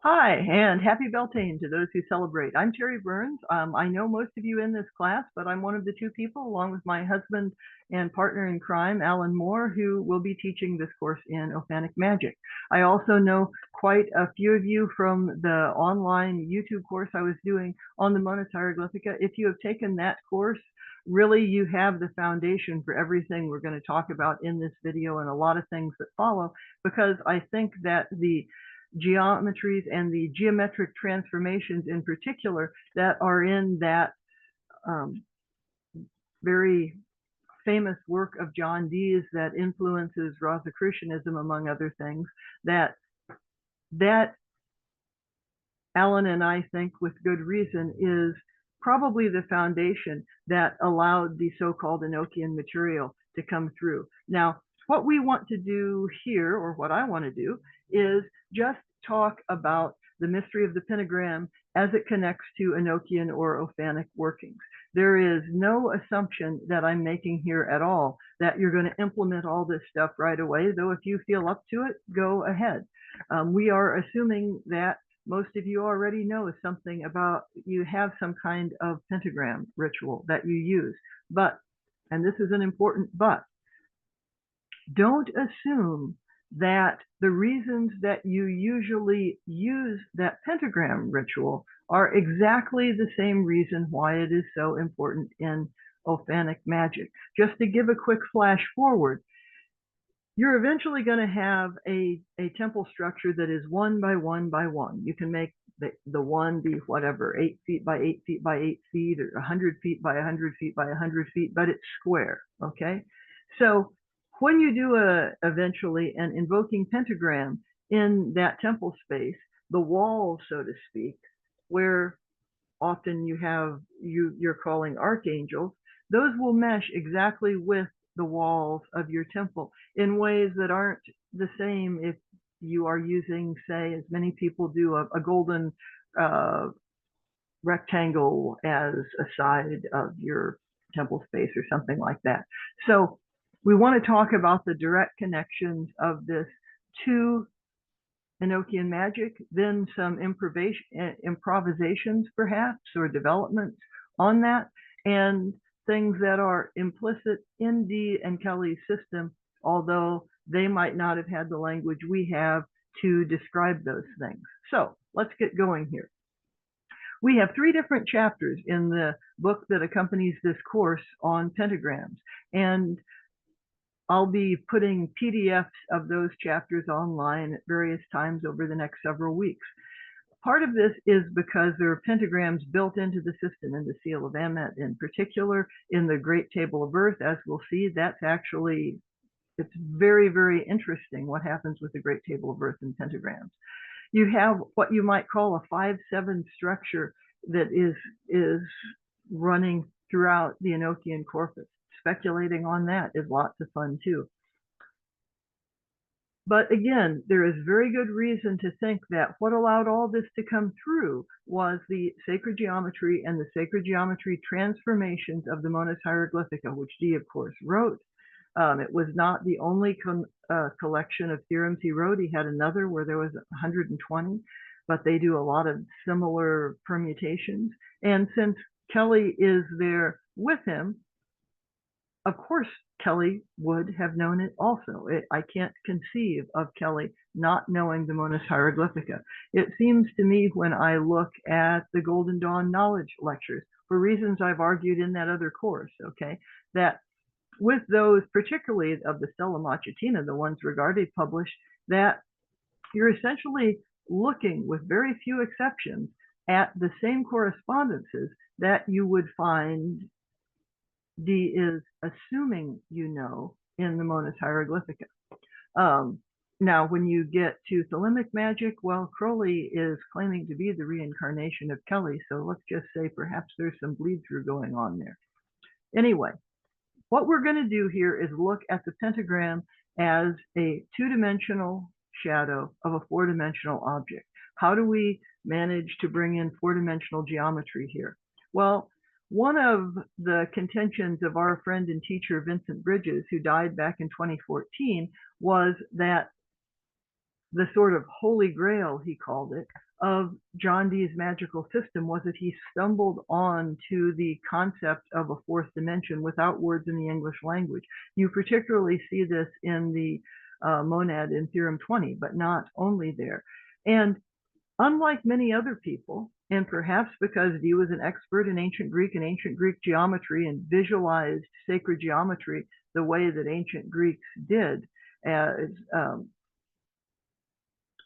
Hi, and happy Beltane to those who celebrate. I'm Terry Burns. I know most of you in this class, but I'm one of the two people, along with my husband and partner in crime, Alan Moore, who will be teaching this course in Ophanic Magic. I also know quite a few of you from the online YouTube course I was doing on the Monas Hieroglyphica. If you have taken that course, really you have the foundation for everything we're going to talk about in this video and a lot of things that follow, because I think that the geometries and the geometric transformations in particular that are in that very famous work of John Dee's that influences Rosicrucianism, among other things, that Alan and I think with good reason is probably the foundation that allowed the so-called Enochian material to come through. Now, what we want to do here, or what I want to do, is just talk about the mystery of the pentagram as it connects to Enochian or Ophanic workings. There is no assumption that I'm making here at all that you're going to implement all this stuff right away, though if you feel up to it, go ahead. We are assuming that most of you already know something about, you have some kind of pentagram ritual that you use. But, and this is an important but, don't assume that the reasons that you usually use that pentagram ritual are exactly the same reason why it is so important in Ophanic magic. Just to give a quick flash forward, you're eventually going to have a temple structure that is 1 by 1 by 1. You can make the one be whatever, 8 feet by 8 feet by 8 feet, or 100 feet by 100 feet by 100 feet, but it's square, okay? So when you do eventually an invoking pentagram in that temple space, the walls, so to speak, where often you have, you're calling archangels, those will mesh exactly with the walls of your temple in ways that aren't the same if you are using, say, as many people do, a golden rectangle as a side of your temple space or something like that. So we want to talk about the direct connections of this to Enochian magic, then some improvisations perhaps, or developments on that, and things that are implicit in Dee and Kelly's system, although they might not have had the language we have to describe those things. So let's get going here. We have 3 different chapters in the book that accompanies this course on pentagrams, and I'll be putting PDFs of those chapters online at various times over the next several weeks. Part of this is because there are pentagrams built into the system, in the Seal of Amet in particular, in the Great Table of Earth, as we'll see. That's actually, it's very, very interesting what happens with the Great Table of Earth and pentagrams. You have what you might call a 5-7 structure that is running throughout the Enochian corpus. Speculating on that is lots of fun too. But again, there is very good reason to think that what allowed all this to come through was the sacred geometry and the sacred geometry transformations of the Monas Hieroglyphica, which Dee, of course, wrote. It was not the only collection of theorems he wrote. He had another where there was 120, but they do a lot of similar permutations. And since Kelly is there with him, of course, Kelly would have known it also. I can't conceive of Kelly not knowing the Monas Hieroglyphica. It seems to me, when I look at the Golden Dawn knowledge lectures, for reasons I've argued in that other course, okay, that with those, particularly of the Stella Machatina, the ones regarded published, that you're essentially looking, with very few exceptions, at the same correspondences that you would find Dee is assuming you know in the Monas Hieroglyphica. Now, when you get to thelemic magic, well, Crowley is claiming to be the reincarnation of Kelly, so let's just say perhaps there's some bleed-through going on there. Anyway, what we're going to do here is look at the pentagram as a 2-dimensional shadow of a 4-dimensional object. How do we manage to bring in 4-dimensional geometry here? Well, one of the contentions of our friend and teacher, Vincent Bridges, who died back in 2014, was that the sort of holy grail, he called it, of John Dee's magical system was that he stumbled on to the concept of a fourth dimension without words in the English language. You particularly see this in the monad in Theorem 20, but not only there. And unlike many other people, and perhaps because Dee was an expert in ancient Greek and ancient Greek geometry and visualized sacred geometry the way that ancient Greeks did, as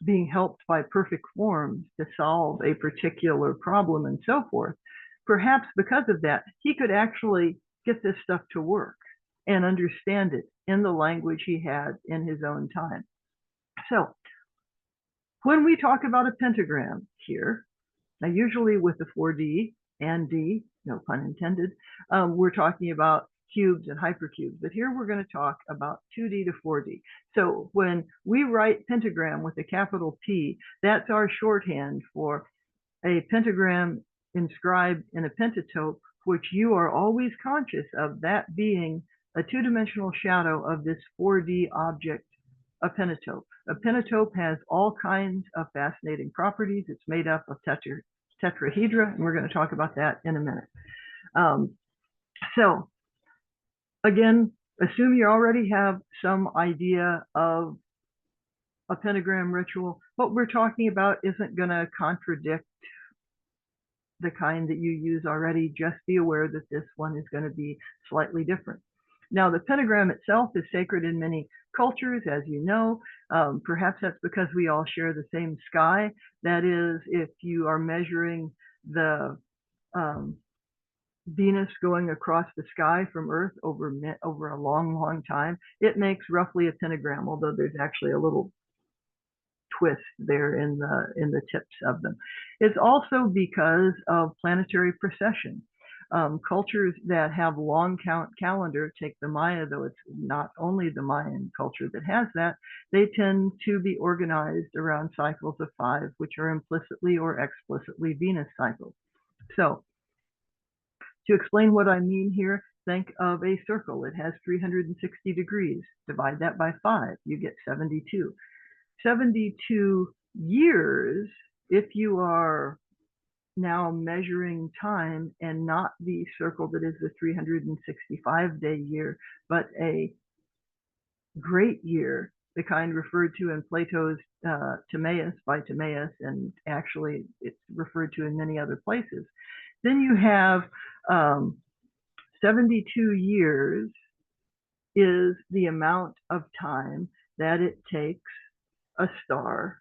being helped by perfect forms to solve a particular problem and so forth, perhaps because of that, he could actually get this stuff to work and understand it in the language he had in his own time. So when we talk about a pentagram here, now usually with the 4D and D, no pun intended, we're talking about cubes and hypercubes, but here we're going to talk about 2D to 4D. So when we write pentagram with a capital P, that's our shorthand for a pentagram inscribed in a pentatope, which you are always conscious of that being a two-dimensional shadow of this 4D object, a pentatope. A pentatope has all kinds of fascinating properties. It's made up of tetrahedra, and we're going to talk about that in a minute. So again, assume you already have some idea of a pentagram ritual. What we're talking about isn't going to contradict the kind that you use already. Just be aware that this one is going to be slightly different. Now, the pentagram itself is sacred in many cultures, as you know. Perhaps that's because we all share the same sky. That is, if you are measuring the Venus going across the sky from Earth over a long, long time, it makes roughly a pentagram, although there's actually a little twist there in the tips of them. It's also because of planetary precession. Cultures that have long count calendar, take the Maya, though it's not only the Mayan culture that has that, they tend to be organized around cycles of 5, which are implicitly or explicitly Venus cycles. So to explain what I mean here, think of a circle. It has 360 degrees. Divide that by 5, you get 72. 72 years, if you are now measuring time and not the circle that is the 365-day year, but a great year, the kind referred to in Plato's Timaeus by Timaeus, and actually it's referred to in many other places. Then you have 72 years is the amount of time that it takes a star.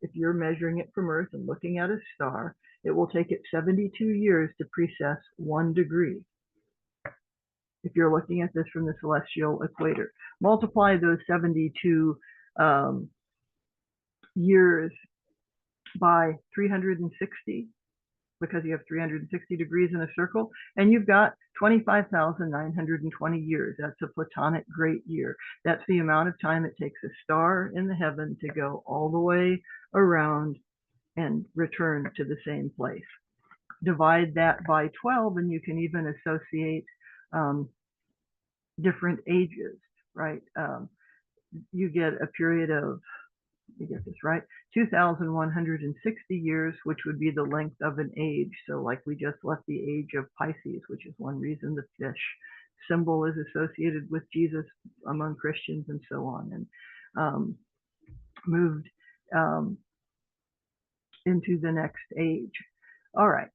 If you're measuring it from Earth and looking at a star, it will take it 72 years to precess 1 degree. If you're looking at this from the celestial equator, multiply those 72 years by 360, because you have 360 degrees in a circle, and you've got 25,920 years. That's a Platonic great year. That's the amount of time it takes a star in the heaven to go all the way around and return to the same place. Divide that by 12, and you can even associate different ages, right? You get a period of, let me get this right, 2,160 years, which would be the length of an age. So like we just left the age of Pisces, which is one reason the fish symbol is associated with Jesus among Christians and so on, and moved into the next age. All right.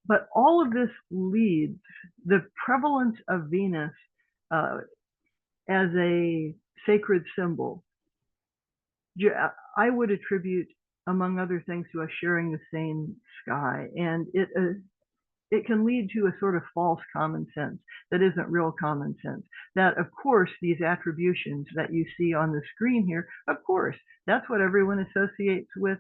But all of this leads, the prevalence of Venus as a sacred symbol, I would attribute, among other things, to us sharing the same sky. And it can lead to a sort of false common sense that isn't real common sense. That, of course, these attributions that you see on the screen here, of course, that's what everyone associates with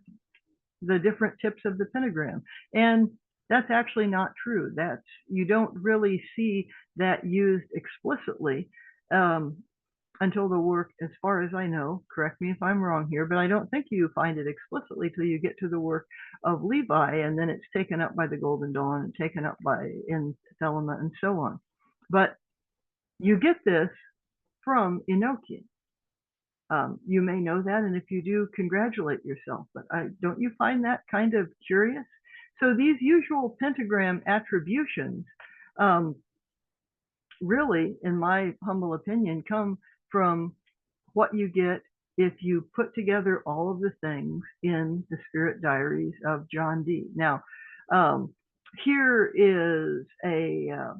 the different tips of the pentagram. And that's actually not true. That's, you don't really see that used explicitly until the work, as far as I know, correct me if I'm wrong here, but I don't think you find it explicitly till you get to the work of Levi, and then it's taken up by the Golden Dawn and taken up by in Thelema and so on. But you get this from Enochian. You may know that, and if you do, congratulate yourself. But don't you find that kind of curious? So these usual pentagram attributions really, in my humble opinion, come from what you get if you put together all of the things in the Spirit Diaries of John Dee. Now, here is the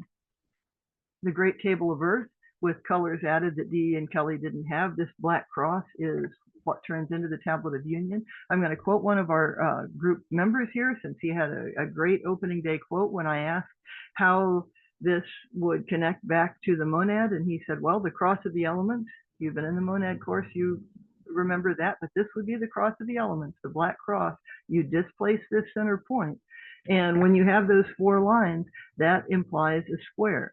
Great Table of Earth with colors added that Dee and Kelly didn't have. This black cross is what turns into the Tablet of Union. I'm going to quote one of our group members here, since he had a great opening day quote when I asked how this would connect back to the monad, and he said, well, the cross of the elements. You've been in the monad course, you remember that, but this would be the cross of the elements, the black cross. You displace this center point, and when you have those 4 lines, that implies a square.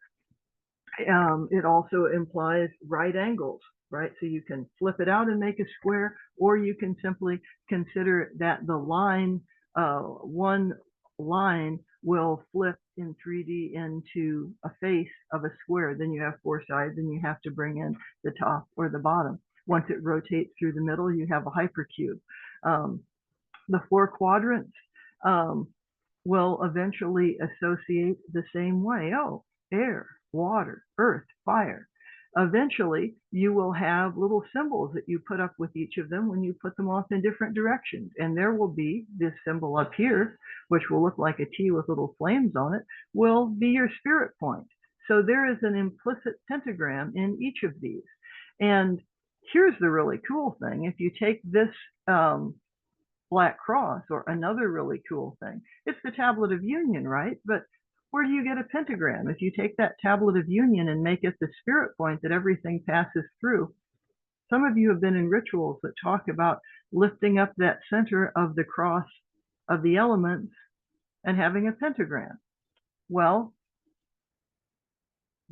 It also implies right angles, right? So you can flip it out and make a square, or you can simply consider that the line, one line will flip in 3D into a face of a square. Then you have 4 sides, and you have to bring in the top or the bottom. Once it rotates through the middle, you have a hypercube. The 4 quadrants will eventually associate the same way. Oh, air, water, earth, fire. Eventually, you will have little symbols that you put up with each of them when you put them off in different directions. And there will be this symbol up here, which will look like a T with little flames on it, will be your spirit point. So there is an implicit pentagram in each of these. And here's the really cool thing. If you take this black cross, or another really cool thing, it's the Tablet of Union, right? But where do you get a pentagram? If you take that Tablet of Union and make it the spirit point that everything passes through. Some of you have been in rituals that talk about lifting up that center of the cross of the elements and having a pentagram. Well,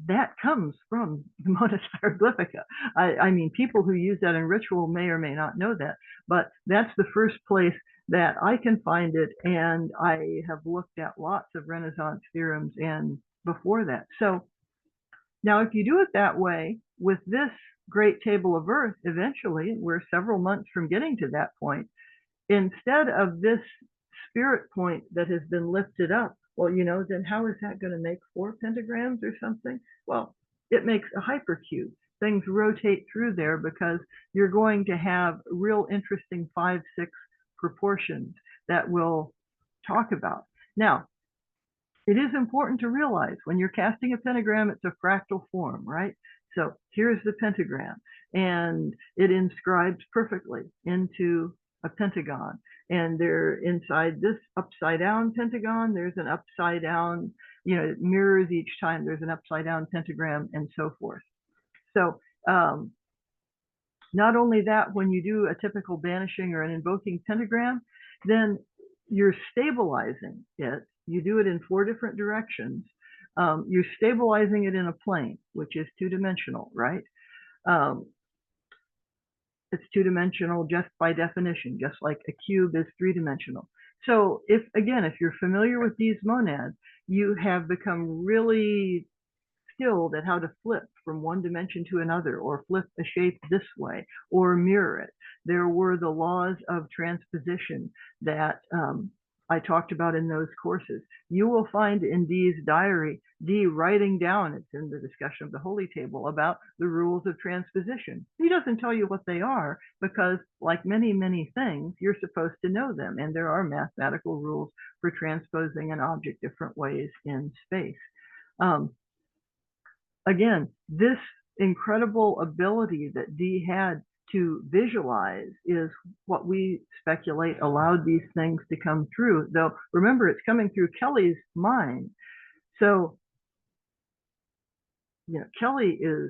that comes from the Monas Hieroglyphica. I mean, people who use that in ritual may or may not know that, but that's the first place that I can find it, and I have looked at lots of Renaissance theorems and before that. So now if you do it that way, with this Great Table of Earth, eventually, we're several months from getting to that point, instead of this spirit point that has been lifted up, well, you know, then how is that going to make 4 pentagrams or something? Well, it makes a hypercube. Things rotate through there because you're going to have real interesting 5-6 proportions that we'll talk about. Now, it is important to realize when you're casting a pentagram, it's a fractal form, right? So here's the pentagram, and it inscribes perfectly into a pentagon. And they're inside this upside down pentagon. There's an upside down, you know, it mirrors each time. There's an upside down pentagram and so forth. So not only that, when you do a typical banishing or an invoking pentagram, then you're stabilizing it. You do it in 4 different directions. You're stabilizing it in a plane, which is 2-dimensional, right? It's 2-dimensional just by definition, just like a cube is 3-dimensional. So if you're familiar with these monads, you have become really skilled at how to flip from one dimension to another, or flip a shape this way, or mirror it. There were the laws of transposition that I talked about in those courses. You will find in Dee's diary, Dee writing down, it's in the discussion of the Holy Table, about the rules of transposition. He doesn't tell you what they are because, like many, many things, you're supposed to know them. And there are mathematical rules for transposing an object different ways in space. Again, this incredible ability that Dee had to visualize is what we speculate allowed these things to come through. Though, remember, it's coming through Kelly's mind. So, you know, Kelly is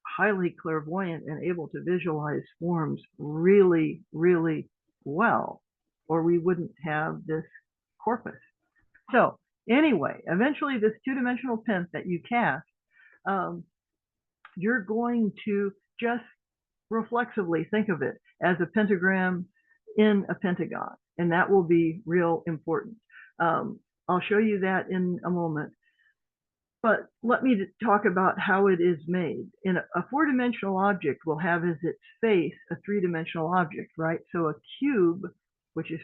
highly clairvoyant and able to visualize forms really, really well, or we wouldn't have this corpus. So anyway, eventually this 2-dimensional pent that you cast, you're going to just reflexively think of it as a pentagram in a pentagon, and that will be real important. I'll show you that in a moment. But let me talk about how it is made. In a four-dimensional object will have as its face a three-dimensional object, right? So a cube, which is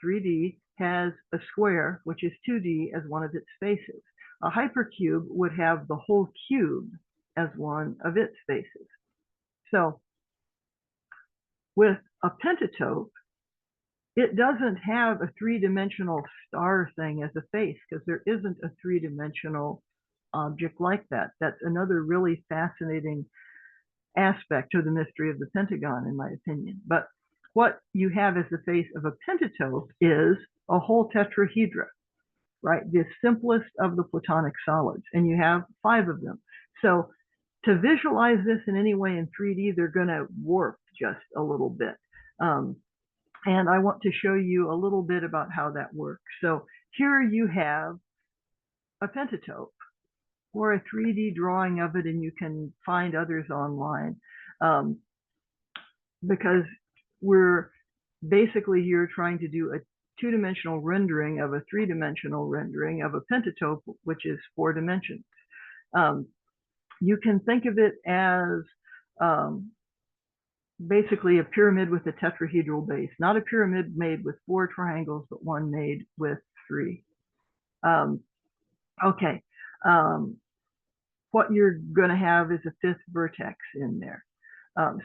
3D, has a square, which is 2D, as one of its faces. A hypercube would have the whole cube as one of its faces. So with a pentatope, it doesn't have a three-dimensional star thing as a face because there isn't a three-dimensional object like that. That's another really fascinating aspect to the mystery of the Pentagon, in my opinion. But what you have as the face of a pentatope is a whole tetrahedra, right? The simplest of the Platonic solids, and you have 5 of them. So to visualize this in any way in 3D, they're going to warp just a little bit. And I want to show you a little bit about how that works. So here you have a pentatope, or a 3D drawing of it, and you can find others online, because we're basically here trying to do a 2-dimensional rendering of a 3-dimensional rendering of a pentatope, which is 4 dimensions. You can think of it as basically a pyramid with a tetrahedral base, not a pyramid made with 4 triangles, but one made with 3. Okay. What you're going to have is a 5th vertex in there.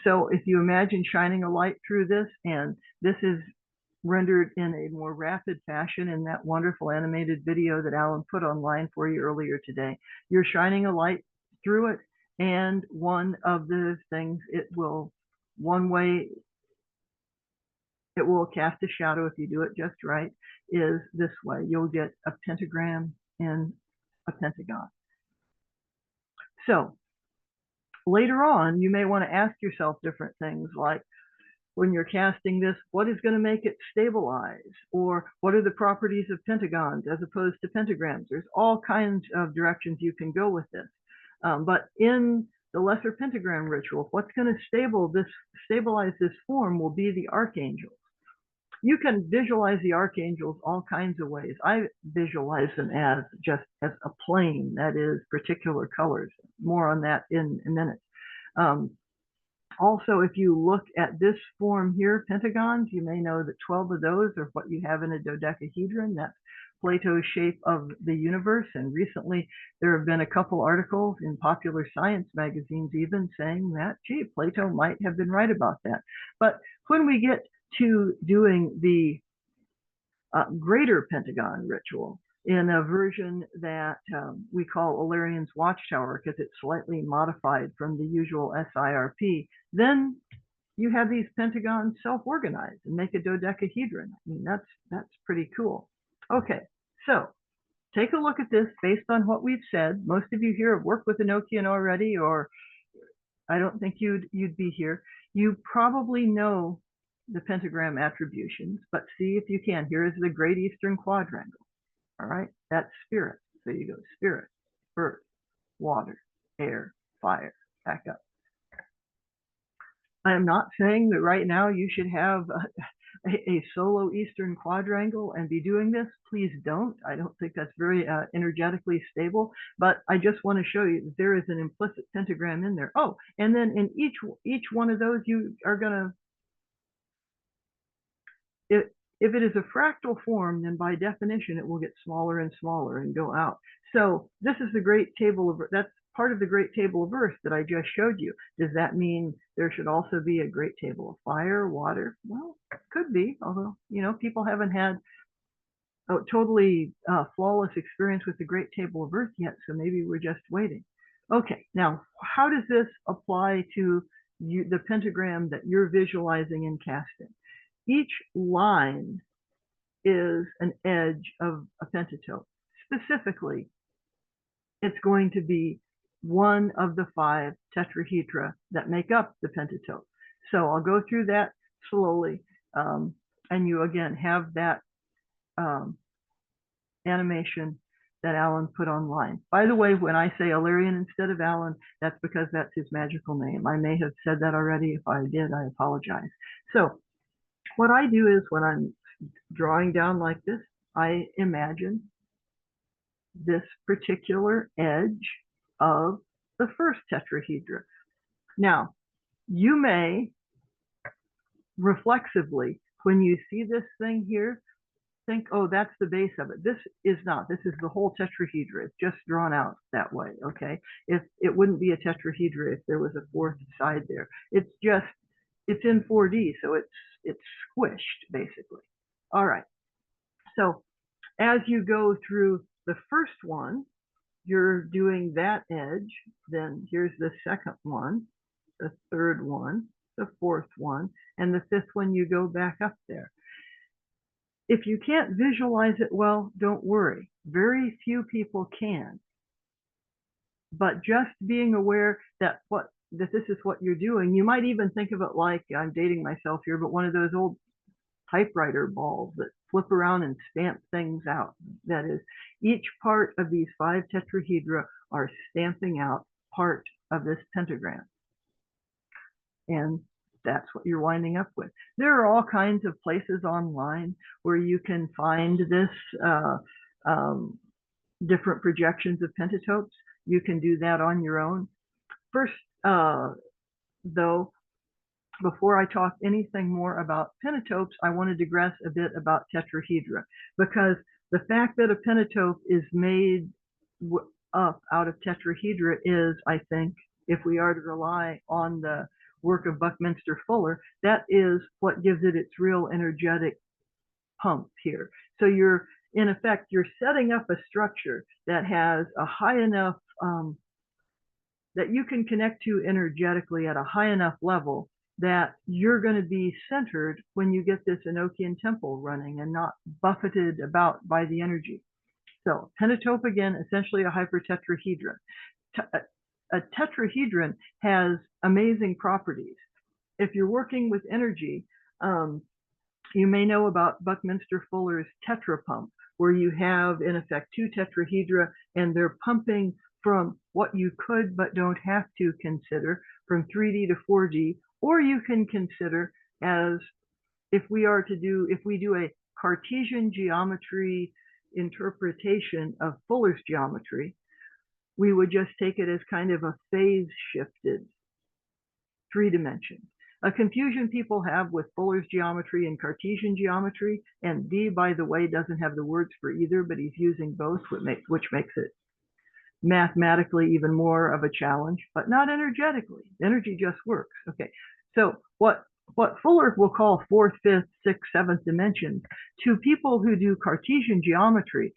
So if you imagine shining a light through this, and this is rendered in a more rapid fashion in that wonderful animated video that Alan put online for you earlier today, you're shining a light through it, and one of the things one way it will cast a shadow if you do it just right is this way. You'll get a pentagram and a pentagon. So later on, you may want to ask yourself different things like, when you're casting this, what is going to make it stabilize? Or what are the properties of pentagons as opposed to pentagrams? There's all kinds of directions you can go with this. But in the lesser pentagram ritual, what's going to stabilize this form will be the archangels. You can visualize the archangels all kinds of ways. I visualize them as just as a plane that is particular colors. More on that in a minute. Also, if you look at this form here, pentagons, you may know that 12 of those are what you have in a dodecahedron. That's Plato's shape of the universe. And recently, there have been a couple articles in popular science magazines even saying that, gee, Plato might have been right about that. But when we get to doing the greater pentagon ritual, in a version that we call Illyrian's Watchtower because it's slightly modified from the usual SIRP, then you have these pentagons self-organize and make a dodecahedron. I mean, that's pretty cool. Okay, so take a look at this based on what we've said. Most of you here have worked with Enochian already, or I don't think you'd be here. You probably know the pentagram attributions, but see if you can. Here is the Great Eastern Quadrangle. All right, that's spirit. So you go spirit, earth, water, air, fire, back up. I am not saying that right now you should have a solo Eastern Quadrangle and be doing this. Please don't. I don't think that's very energetically stable, but I just want to show you that there is an implicit pentagram in there. Oh, and then in each one of those, you are going to, if it is a fractal form, then by definition, it will get smaller and smaller and go out. So this is the great table of, that's part of the great table of earth that I just showed you. Does that mean there should also be a great table of fire, water? Well, could be, although, you know, people haven't had a totally flawless experience with the great table of earth yet, so maybe we're just waiting. Okay, now, how does this apply to the pentagram that you're visualizing and casting? Each line is an edge of a pentatope. Specifically, it's going to be one of the 5 tetrahedra that make up the pentatope. So I'll go through that slowly, and you again have that animation that Alan put online. By the way, when I say Illyrian instead of Alan, that's because that's his magical name. I may have said that already. If I did, I apologize. So what I do is when I'm drawing down like this, I imagine this particular edge of the first tetrahedra. Now, you may reflexively, when you see this thing here, think, oh, that's the base of it. This is not. This is the whole tetrahedra. It's just drawn out that way, okay? If it wouldn't be a tetrahedra if there was a fourth side there. It's just, it's in 4D, so it's squished, basically. All right. So as you go through the first one, you're doing that edge. Then here's the second one, the third one, the fourth one, and the fifth one, you go back up there. If you can't visualize it well, don't worry. Very few people can. But just being aware that this is what you're doing, you might even think of it like, I'm dating myself here, but one of those old typewriter balls that flip around and stamp things out. That is, each part of these 5 tetrahedra are stamping out part of this pentagram. And that's what you're winding up with. There are all kinds of places online where you can find this, different projections of pentatopes. You can do that on your own. First, though, before I talk anything more about pentatopes, I want to digress a bit about tetrahedra, because the fact that a pentatope is made up out of tetrahedra is, I think, if we are to rely on the work of Buckminster Fuller, that is what gives it its real energetic pump here. So you're, in effect, you're setting up a structure that has a high enough, that you can connect to energetically at a high enough level that you're going to be centered when you get this Enochian temple running and not buffeted about by the energy. So pentatope, again, essentially a hypertetrahedron. A tetrahedron has amazing properties. If you're working with energy, you may know about Buckminster Fuller's tetrapump, where you have, in effect, 2 tetrahedra, and they're pumping from what you could but don't have to consider from 3D to 4D, or you can consider as if we do a Cartesian geometry interpretation of Fuller's geometry, we would just take it as kind of a phase shifted 3 dimensions. A confusion people have with Fuller's geometry and Cartesian geometry, and Dee, by the way, doesn't have the words for either, but he's using both, which makes it mathematically even more of a challenge, but not energetically. Energy just works. Okay, so what Fuller will call 4th, 5th, 6th, 7th dimensions, to people who do Cartesian geometry,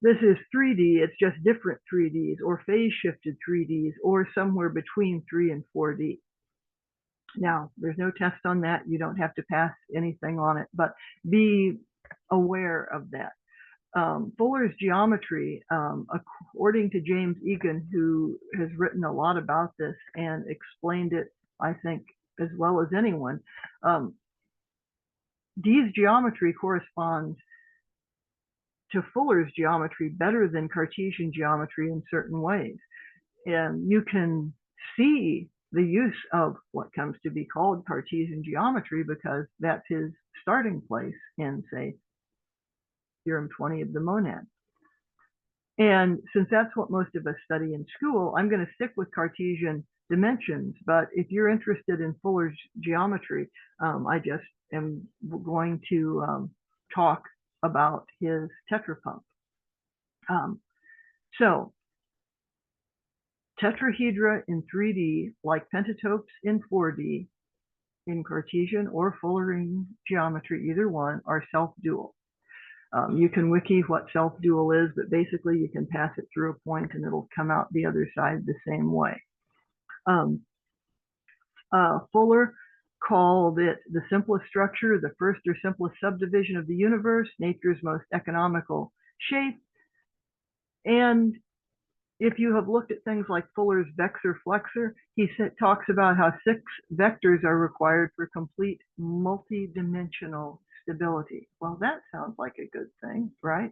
this is 3D, it's just different 3Ds, or phase shifted 3Ds, or somewhere between 3 and 4D. Now, there's no test on that. You don't have to pass anything on it, but be aware of that. Fuller's geometry, according to James Egan, who has written a lot about this and explained it, I think, as well as anyone, Dee's geometry corresponds to Fuller's geometry better than Cartesian geometry in certain ways. And you can see the use of what comes to be called Cartesian geometry because that's his starting place in, say, Theorem 20 of the monad. And since that's what most of us study in school, I'm going to stick with Cartesian dimensions. But if you're interested in Fuller's geometry, I just am going to talk about his tetrapump. So tetrahedra in 3D, like pentatopes in 4D, in Cartesian or Fullerian geometry, either one, are self-dual. You can wiki what self-dual is, but basically you can pass it through a point and it'll come out the other side the same way. Fuller called it the simplest structure, the first or simplest subdivision of the universe, nature's most economical shape. And if you have looked at things like Fuller's vector flexor, he talks about how 6 vectors are required for complete multi-dimensional stability. Well, that sounds like a good thing, right?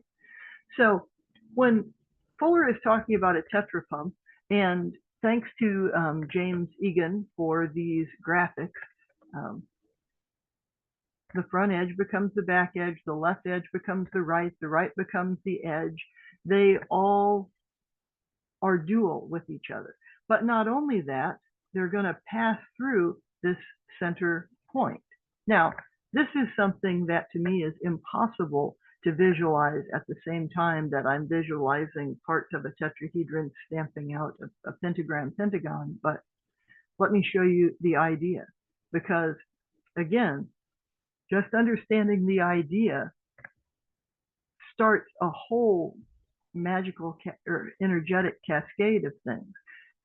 So when Fuller is talking about a tetrapump, and thanks to James Egan for these graphics, the front edge becomes the back edge, the left edge becomes the right becomes the edge. they all are dual with each other. But not only that, they're going to pass through this center point. Now, this is something that to me is impossible to visualize at the same time that I'm visualizing parts of a tetrahedron stamping out a pentagram, pentagon. But let me show you the idea, because again, just understanding the idea starts a whole magical or energetic cascade of things.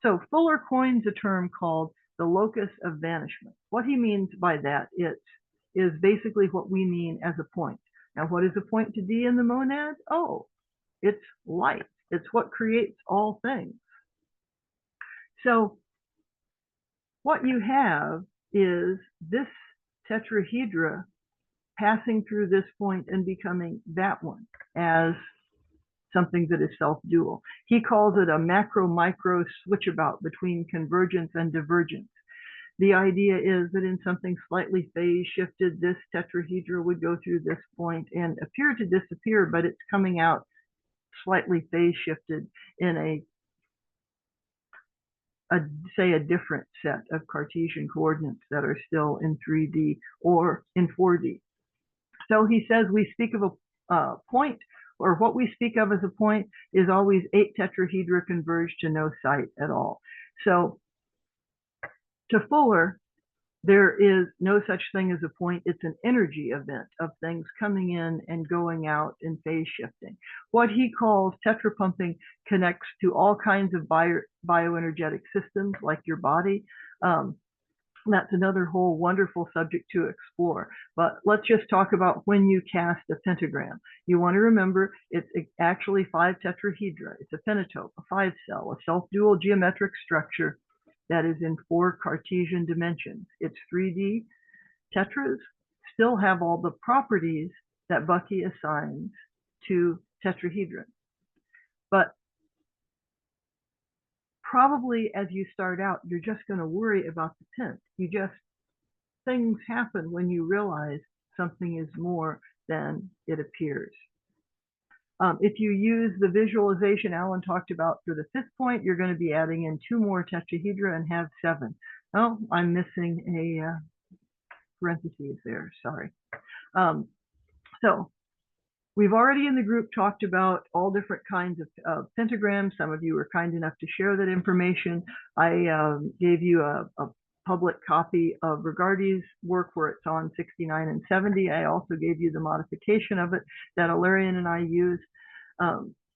So Fuller coins a term called the locus of vanishment. What he means by that is basically what we mean as a point. Now, what is a point to D in the monad? Oh, it's light. It's what creates all things. So what you have is this tetrahedra passing through this point and becoming that one as something that is self-dual. He calls it a macro-micro switch-about between convergence and divergence. The idea is that in something slightly phase-shifted, this tetrahedra would go through this point and appear to disappear, but it's coming out slightly phase-shifted in say a different set of Cartesian coordinates that are still in 3D or in 4D. So he says we speak of a point, or what we speak of as a point is always 8 tetrahedra converged to no site at all. So to Fuller, there is no such thing as a point. It's an energy event of things coming in and going out in phase shifting. What he calls tetrapumping connects to all kinds of bioenergetic systems like your body. That's another whole wonderful subject to explore. But let's just talk about when you cast a pentagram. You want to remember it's actually 5 tetrahedra. It's a pentatope, a 5-cell, a self-dual geometric structure that is in 4 Cartesian dimensions. It's 3D. Tetras still have all the properties that Bucky assigns to tetrahedron. But probably as you start out, you're just going to worry about the 10th. Things happen when you realize something is more than it appears. If you use the visualization Alan talked about for the 5th point, you're going to be adding in 2 more tetrahedra and have 7. Oh, I'm missing a parentheses there, sorry. So we've already in the group talked about all different kinds of pentagrams. Some of you were kind enough to share that information. I gave you a public copy of Rigardi's work where it's on 69 and 70. I also gave you the modification of it that Alarian and I used.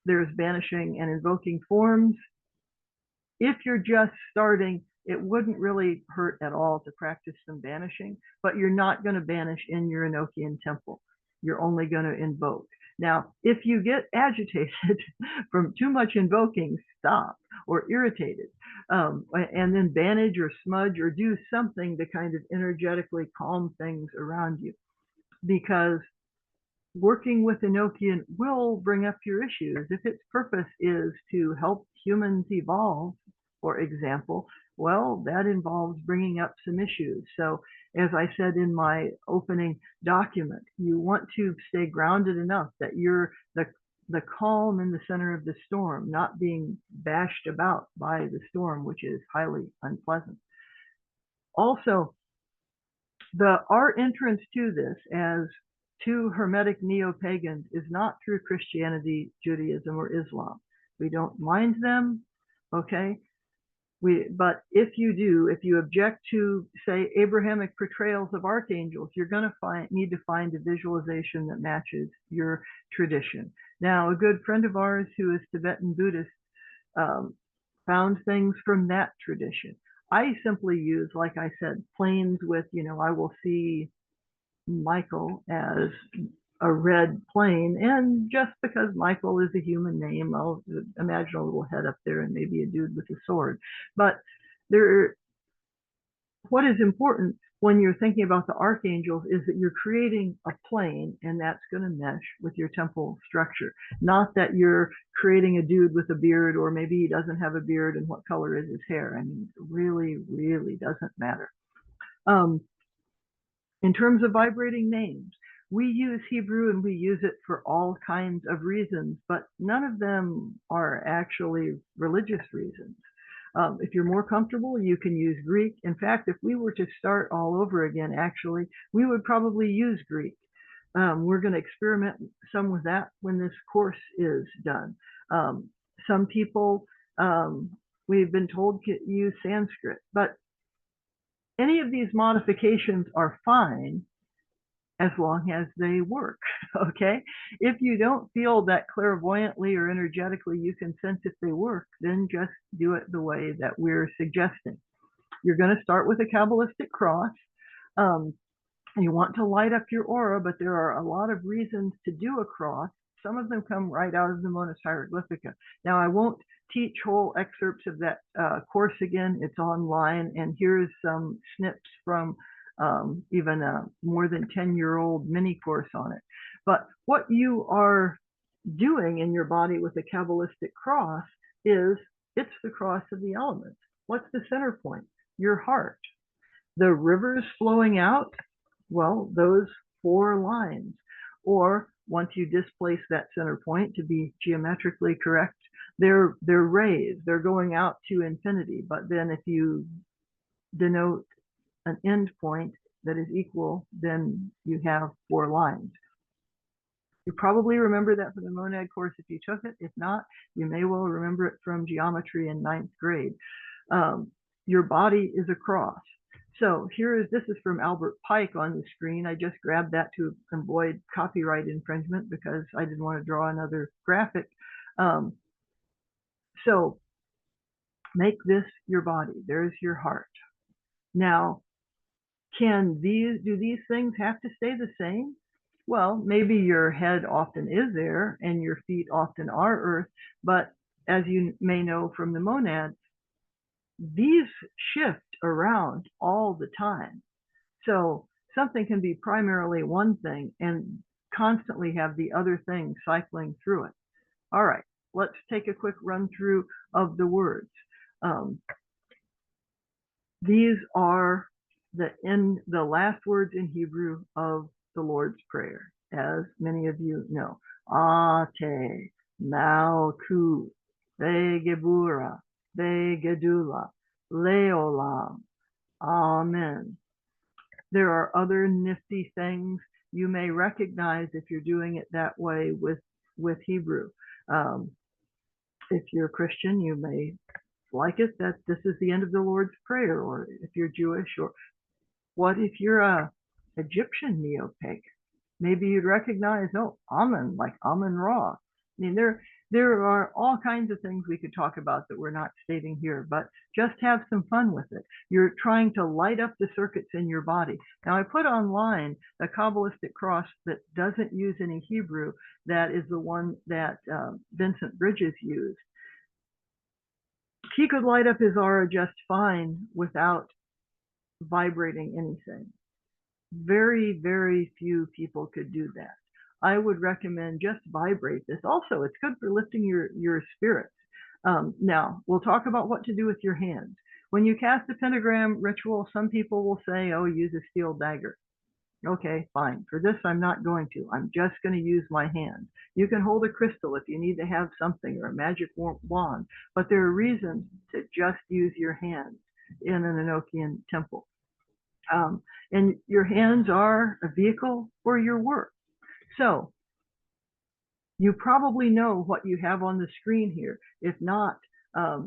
There's banishing and invoking forms. If you're just starting, it wouldn't really hurt at all to practice some banishing, but you're not going to banish in your Enochian temple. You're only going to invoke. Now, if you get agitated from too much invoking, stop, or irritated, and then bandage or smudge or do something to kind of energetically calm things around you. Because working with Enochian will bring up your issues. If its purpose is to help humans evolve, for example, well, that involves bringing up some issues. So as I said in my opening document, you want to stay grounded enough that you're the calm in the center of the storm, not being bashed about by the storm, which is highly unpleasant. Also, our entrance to this as 2 Hermetic neo-pagans is not through Christianity, Judaism, or Islam. We don't mind them, okay? But if you object to, say, Abrahamic portrayals of archangels, you're going to need to find a visualization that matches your tradition. Now, a good friend of ours who is Tibetan Buddhist found things from that tradition. I simply use, like I said, planes with, I will see Michael as a red plane, and just because Michael is a human name, I'll imagine a little head up there and maybe a dude with a sword. But what is important when you're thinking about the archangels is that you're creating a plane, and that's going to mesh with your temple structure. Not that you're creating a dude with a beard, or maybe he doesn't have a beard and what color is his hair. I mean, it really, really doesn't matter. In terms of vibrating names, We use Hebrew and we use it for all kinds of reasons, but none of them are actually religious reasons. If you're more comfortable, you can use Greek. In fact, if we were to start all over again, actually, we would probably use Greek. We're going to experiment some with that when this course is done. Some people, we've been told, to use Sanskrit, but any of these modifications are fine as long as they work, okay? If you don't feel that clairvoyantly or energetically you can sense if they work, then just do it the way that we're suggesting. You're going to start with a Kabbalistic cross. You want to light up your aura, but there are a lot of reasons to do a cross. Some of them come right out of the Monas Hieroglyphica. Now, I won't teach whole excerpts of that course again. It's online, and here's some snips from even a more than 10-year-old mini course on it. But what you are doing in your body with a Kabbalistic cross is, it's the cross of the elements. What's the center point? Your heart. The rivers flowing out, well, those 4 lines. Or once you displace that center point to be geometrically correct, they're rays. They're going out to infinity. But then if you denote an end point that is equal, then you have 4 lines. You probably remember that from the monad course if you took it. If not, you may well remember it from geometry in 9th grade. Your body is a cross. So this is from Albert Pike on the screen. I just grabbed that to avoid copyright infringement because I didn't want to draw another graphic. So make this your body. There's your heart. Now, do these things have to stay the same? Well, maybe your head often is there and your feet often are earth, but as you may know from the monad, these shift around all the time. So something can be primarily one thing and constantly have the other thing cycling through it. All right, let's take a quick run through of the words. These are the last words in Hebrew of the Lord's Prayer, as many of you know. Ate, Malkut, Vegebura, Vegedula, Leolam, Amen. There are other nifty things you may recognize if you're doing it that way with Hebrew. If you're a Christian, you may like it that this is the end of the Lord's Prayer, or if you're Jewish, or what if you're a Egyptian neo-pagan? Maybe you'd recognize, oh, Amen, like Amen Ra. I mean, there are all kinds of things we could talk about that we're not stating here, but just have some fun with it. You're trying to light up the circuits in your body. Now, I put online a Kabbalistic cross that doesn't use any Hebrew. That is the one that Vincent Bridges used. He could light up his aura just fine without vibrating anything. Very, very few people could do that. I would recommend just vibrate this. Also, it's good for lifting your spirits. Now, we'll talk about what to do with your hands. When you cast a pentagram ritual, some people will say, oh, use a steel dagger. Okay, fine. For this, I'm not going to. I'm just going to use my hand. You can hold a crystal if you need to have something, or a magic wand, but there are reasons to just use your hands in an Enochian temple. And your hands are a vehicle for your work. So you probably know what you have on the screen here. If not,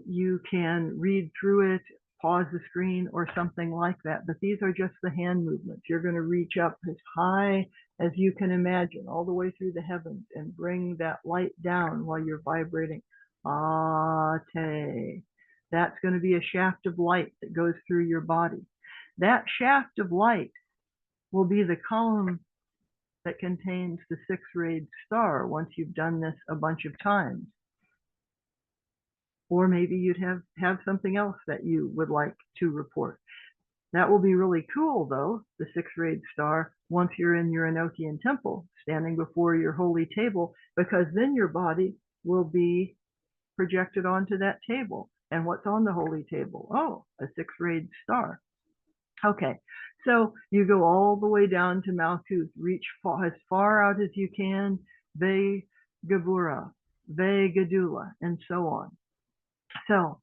you can read through it, pause the screen, or something like that. But these are just the hand movements. You're going to reach up as high as you can imagine, all the way through the heavens, and bring that light down while you're vibrating. Ate. That's going to be a shaft of light that goes through your body. That shaft of light will be the column that contains the 6-rayed star once you've done this a bunch of times. Or maybe you'd have something else that you would like to report. That will be really cool, though, the 6-rayed star, once you're in your Enochian temple, standing before your holy table, because then your body will be projected onto that table. And what's on the holy table? Oh, a 6-rayed star. Okay, So you go all the way down to Malkuth, reach as far out as you can, Ve Gabura, Ve Gadula, and so on. So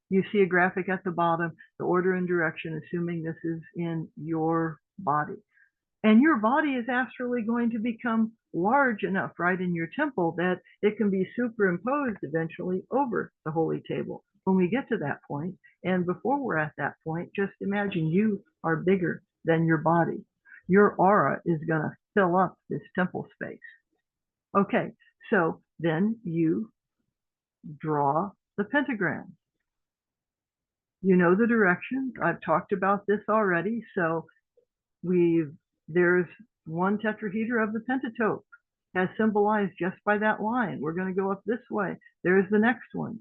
you see a graphic at the bottom, the order and direction, assuming this is in your body. And your body is astrally going to become large enough right in your temple that it can be superimposed eventually over the holy table. When we get to that point, and before we're at that point, just imagine you are bigger than your body. Your aura is going to fill up this temple space. Okay, so then you draw the pentagram. You know the directions. I've talked about this already. So there's one tetrahedra of the Pentatope as symbolized just by that line. We're going to go up this way. There's the next one.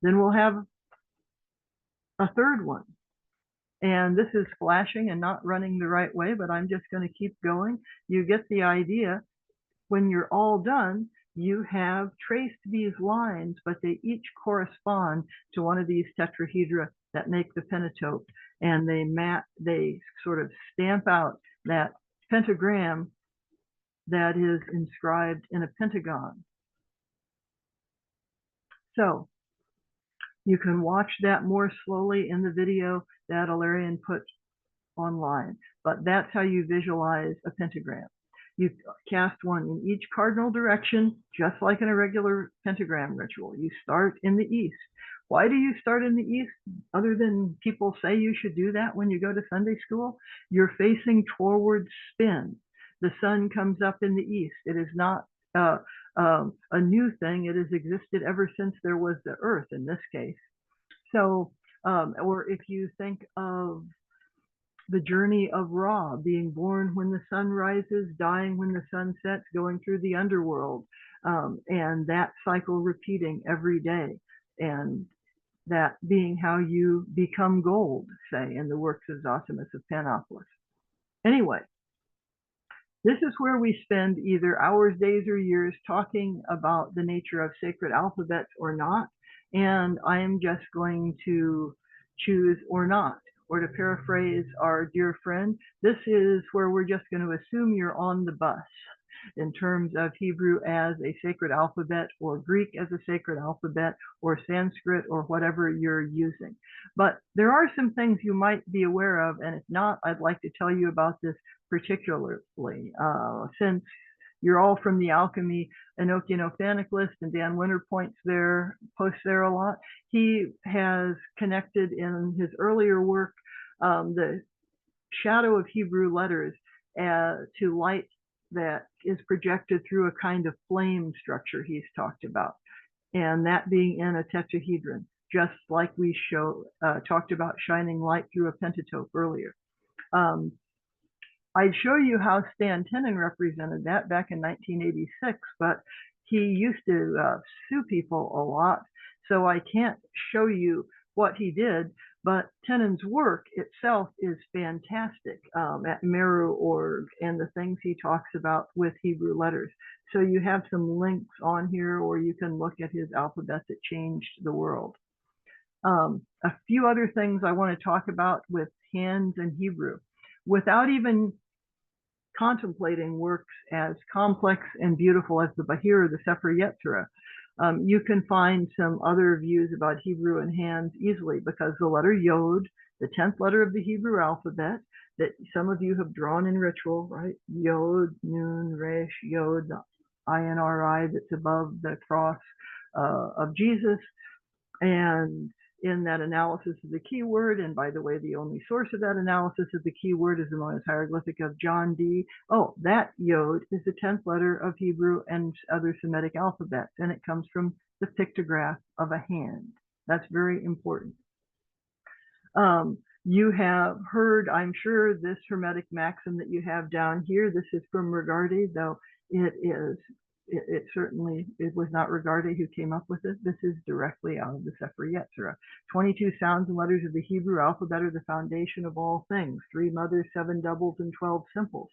Then we'll have a third one. And this is flashing and not running the right way, but I'm just going to keep going. You get the idea. When you're all done, you have traced these lines, but they each correspond to one of these tetrahedra that make the Pentatope, and they sort of stamp out that pentagram that is inscribed in a pentagon. So you can watch that more slowly in the video that Alarian put online, but that's how you visualize a pentagram. You cast one in each cardinal direction, just like in a regular pentagram ritual. You start in the east. Why do you start in the east? Other than people say you should do that when you go to Sunday school, you're facing toward spin. The sun comes up in the east. It is not a new thing. It has existed ever since there was the earth in this case. So, or if you think of the journey of Ra, being born when the sun rises, dying when the sun sets, going through the underworld, and that cycle repeating every day, and that being how you become gold, say, in the works of Zosimus of Panopolis. Anyway, this is where we spend either hours, days, or years talking about the nature of sacred alphabets or not, and I am just going to choose or not. Or to paraphrase our dear friend, this is where we're just going to assume you're on the bus in terms of Hebrew as a sacred alphabet, or Greek as a sacred alphabet, or Sanskrit, or whatever you're using. But there are some things you might be aware of, and if not, I'd like to tell you about this particularly, since you're all from the Alchemy Enochian Ophanic list, and Dan Winter posts there a lot. He has connected in his earlier work the shadow of Hebrew letters to light that is projected through a kind of flame structure he's talked about, and that being in a tetrahedron, just like we talked about shining light through a pentatope earlier. I'd show you how Stan Tenen represented that back in 1986, but he used to sue people a lot, so I can't show you what he did, but Tenen's work itself is fantastic at Meru.org, and the things he talks about with Hebrew letters. So you have some links on here, or you can look at his alphabet that changed the world. A few other things I want to talk about with hands and Hebrew. Without even contemplating works as complex and beautiful as the Bahir or the Sefer Yetzirah, you can find some other views about Hebrew and hands easily, because the letter Yod, the 10th letter of the Hebrew alphabet, that some of you have drawn in ritual, right? Yod, Nun, Resh, Yod, the INRI that's above the cross of Jesus. And in that analysis of the keyword, and by the way, the only source of that analysis of the keyword is the Monas Hieroglyphica of John D. Oh, that Yod is the 10th letter of Hebrew and other Semitic alphabets, and it comes from the pictograph of a hand. That's very important. You have heard, I'm sure, this Hermetic maxim that you have down here. This is from Regarde, though it certainly was not Regarde who came up with it. This is directly out of the Sefer Yetzirah. 22 sounds and letters of the Hebrew alphabet are the foundation of all things. 3 mothers, 7 doubles, and 12 simples.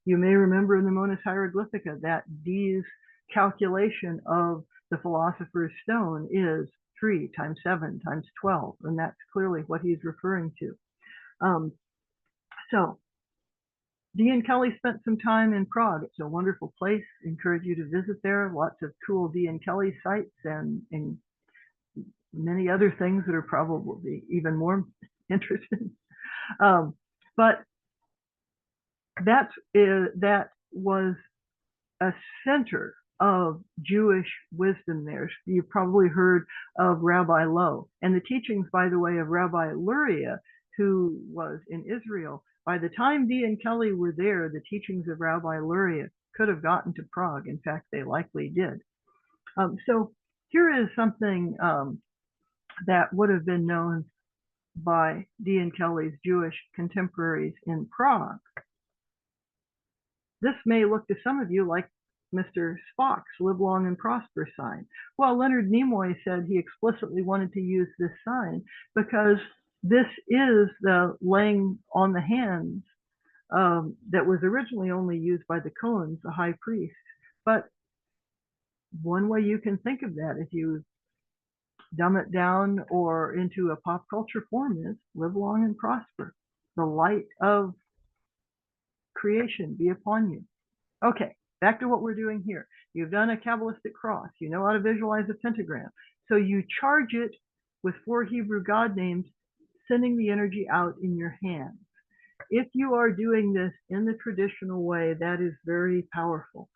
You may remember in the Monas Hieroglyphica that D's calculation of the Philosopher's Stone is 3 times 7 times 12, and that's clearly what he's referring to. So D.N. Kelly spent some time in Prague. It's a wonderful place. Encourage you to visit there. Lots of cool D.N. Kelly sites and many other things that are probably even more interesting. But that was a center of Jewish wisdom there. You've probably heard of Rabbi Lowe and the teachings, by the way, of Rabbi Luria, who was in Israel. By the time Dee and Kelly were there, the teachings of Rabbi Luria could have gotten to Prague. In fact, they likely did. So here is something that would have been known by Dee and Kelly's Jewish contemporaries in Prague. This may look to some of you like Mr. Spock's live long and prosper sign. Well, Leonard Nimoy said he explicitly wanted to use this sign because this is the laying on the hands that was originally only used by the Cohens, the high priest. But one way you can think of that, if you dumb it down or into a pop culture form, is live long and prosper. The light of creation be upon you. Okay, back to what we're doing here. You've done a Kabbalistic cross. You know how to visualize a pentagram. So you charge it with 4 Hebrew God names, sending the energy out in your hands. If you are doing this in the traditional way, that is very powerful.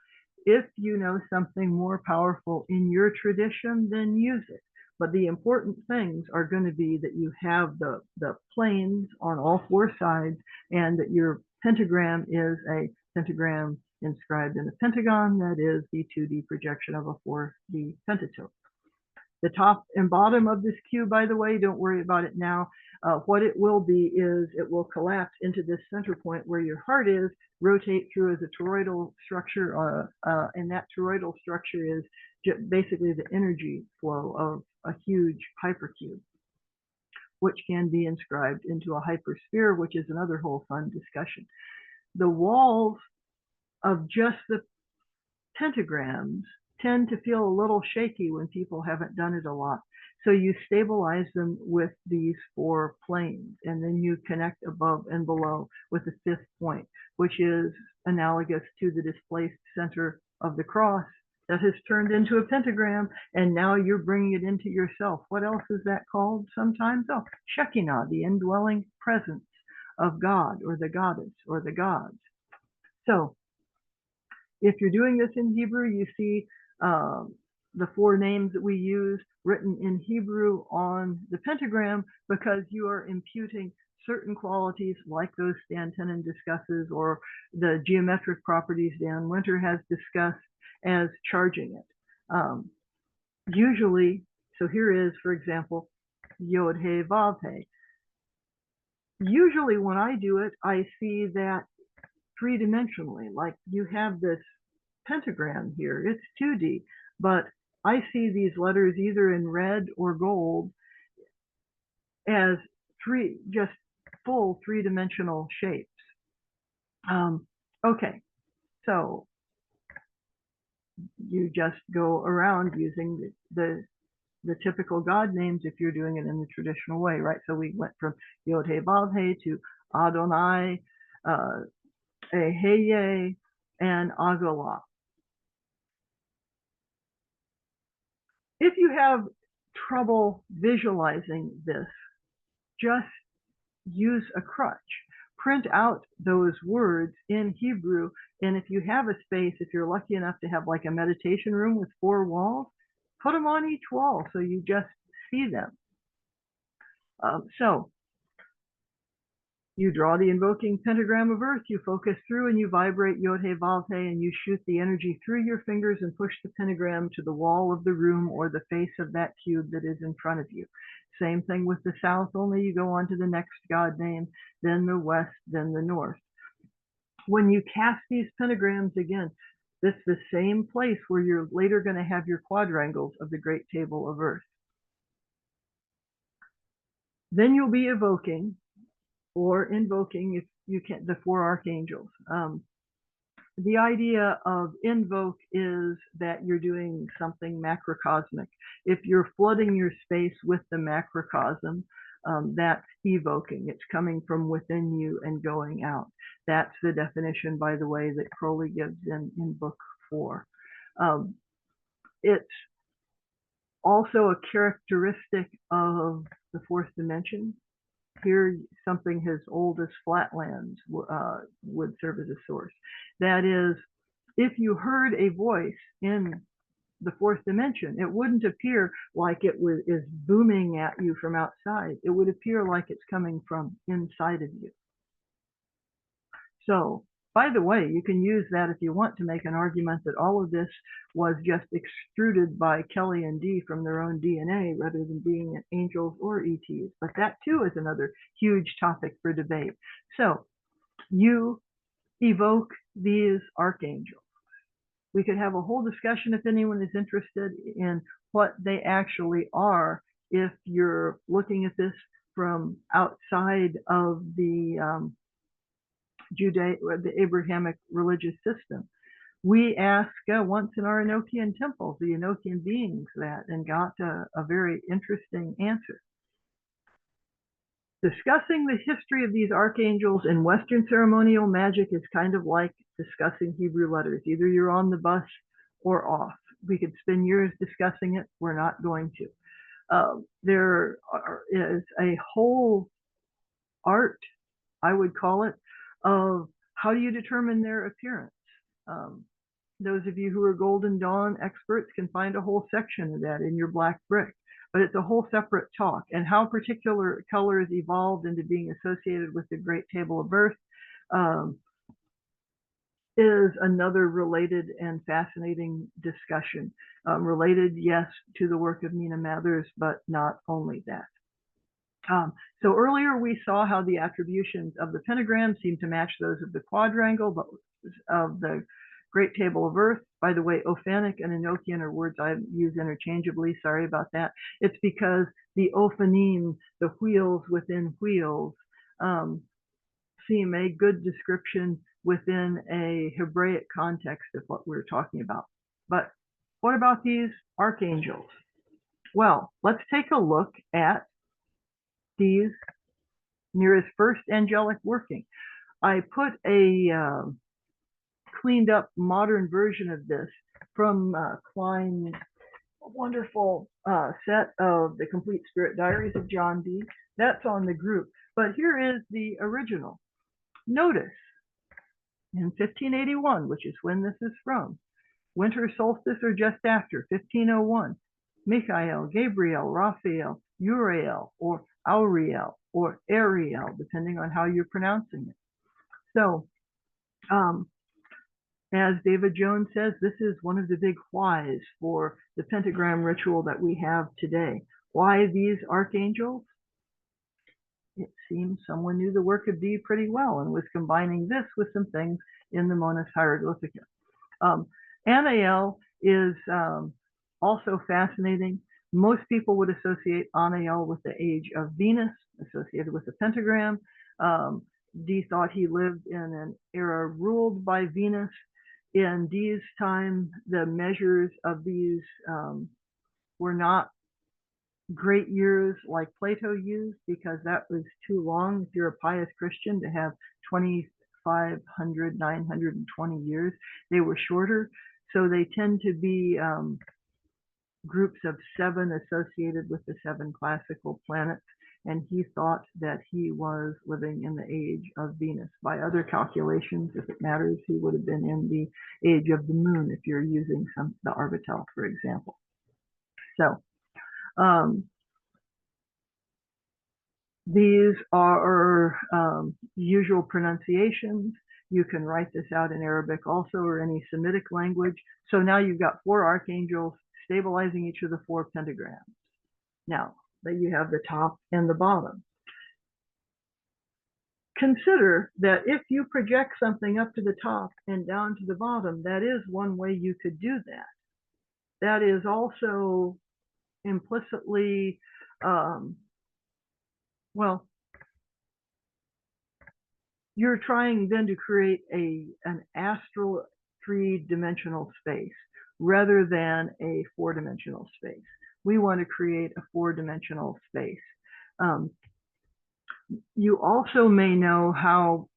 If you know something more powerful in your tradition, then use it. But the important things are going to be that you have the planes on all 4 sides and that your pentagram is a pentagram inscribed in a pentagon, that is the 2D projection of a 4D pentatope. The top and bottom of this cube, by the way, don't worry about it now. What it will be is it will collapse into this center point where your heart is, rotate through as a toroidal structure, and that toroidal structure is basically the energy flow of a huge hypercube, which can be inscribed into a hypersphere, which is another whole fun discussion. The walls of just the pentagrams tend to feel a little shaky when people haven't done it a lot. So you stabilize them with these 4 planes, and then you connect above and below with the 5th point, which is analogous to the displaced center of the cross that has turned into a pentagram, and now you're bringing it into yourself. What else is that called sometimes? Oh, Shekinah, the indwelling presence of God or the goddess or the gods. So if you're doing this in Hebrew, you see the 4 names that we use written in Hebrew on the pentagram because you are imputing certain qualities like those Stan Tenen discusses or the geometric properties Dan Winter has discussed as charging it. Usually, so here is, for example, Yod He Vav He. Usually when I do it, I see that 3-dimensionally, like you have this pentagram here, it's 2D, but I see these letters either in red or gold as just full 3-dimensional shapes. Okay, so you just go around using the typical God names if you're doing it in the traditional way, right? So we went from Yod He Vav He to Adonai, Eheye, and Agolah. If you have trouble visualizing this, just use a crutch. Print out those words in Hebrew, and if you have a space, if you're lucky enough to have like a meditation room with 4 walls, put them on each wall so you just see them. So you draw the invoking pentagram of earth, you focus through and you vibrate Yod He Vav He, and you shoot the energy through your fingers and push the pentagram to the wall of the room or the face of that cube that is in front of you. Same thing with the south, only you go on to the next God name, then the west, then the north. When you cast these pentagrams again, this is the same place where you're later going to have your quadrangles of the great table of earth. Then you'll be evoking or invoking, if you can, the 4 archangels. The idea of invoke is that you're doing something macrocosmic. If you're flooding your space with the macrocosm, That's evoking. It's coming from within you and going out. That's the definition, by the way, that Crowley gives in book 4. It's also a characteristic of the fourth dimension. Here, something as old as flatlands would serve as a source. That is, if you heard a voice in the fourth dimension, it wouldn't appear like it is booming at you from outside. It would appear like it's coming from inside of you. So, by the way, you can use that if you want to make an argument that all of this was just extruded by Kelly and Dee from their own DNA rather than being angels or ETs. But that too is another huge topic for debate. So you evoke these archangels. We could have a whole discussion if anyone is interested in what they actually are if you're looking at this from outside of the the Abrahamic religious system. We asked once in our Enochian temples, the Enochian beings, that, and got a very interesting answer. Discussing the history of these archangels in Western ceremonial magic is kind of like discussing Hebrew letters. Either you're on the bus or off. We could spend years discussing it. We're not going to. There is a whole art, I would call it, of how do you determine their appearance. Those of you who are Golden Dawn experts can find a whole section of that in your black brick, but it's a whole separate talk. And how particular colors evolved into being associated with the Great Table of Earth is another related and fascinating discussion. Related, yes, to the work of Nina Mathers, but not only that. So earlier we saw how the attributions of the pentagram seem to match those of the quadrangle, but of the Great Table of Earth. By the way, Ophanic and Enochian are words I use interchangeably. Sorry about that. It's because the Ophanim, the wheels within wheels, seem a good description within a Hebraic context of what we're talking about. But what about these archangels? Well, let's take a look at these near his first angelic working. I put a cleaned up modern version of this from Klein's wonderful set of the Complete Spirit Diaries of John Dee. That's on the group. But here is the original. Notice, in 1581, which is when this is from, winter solstice or just after, 1501, Michael, Gabriel, Raphael, Uriel, or Auriel, or Ariel, depending on how you're pronouncing it. So, as David Jones says, this is one of the big whys for the pentagram ritual that we have today. Why these archangels? It seems someone knew the work of Dee pretty well and was combining this with some things in the Monas Hieroglyphica. Anael is also fascinating. Most people would associate Anael with the age of Venus, associated with the pentagram. Dee thought he lived in an era ruled by Venus. In Dee's time, the measures of these were not great years like Plato used, because that was too long if you're a pious Christian to have 2,500, 920 years. They were shorter, so they tend to be groups of 7 associated with the 7 classical planets, and he thought that he was living in the age of Venus. By other calculations, if it matters, he would have been in the age of the moon if you're using the Arbitel, for example. So these are usual pronunciations. You can write this out in Arabic also, or any Semitic language. So now you've got 4 archangels stabilizing each of the 4 pentagrams. Now that you have the top and the bottom, consider that if you project something up to the top and down to the bottom, that is one way you could do that. That is also implicitly, well, you're trying then to create an astral 3-dimensional space rather than a 4-dimensional space. We want to create a 4-dimensional space. You also may know how,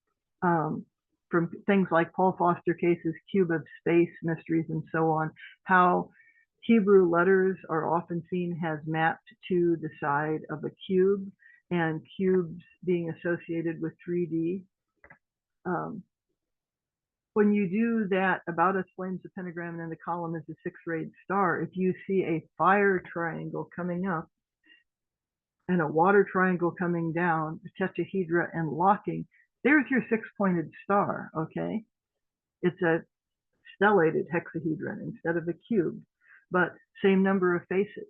from things like Paul Foster Case's Cube of Space Mysteries and so on, how Hebrew letters are often seen as mapped to the side of a cube, and cubes being associated with 3D. When you do that, about us flames the pentagram, and then the column is a 6-rayed star. If you see a fire triangle coming up and a water triangle coming down, a tetrahedra and locking, there's your 6-pointed star, okay? It's a stellated hexahedron instead of a cube, but same number of faces.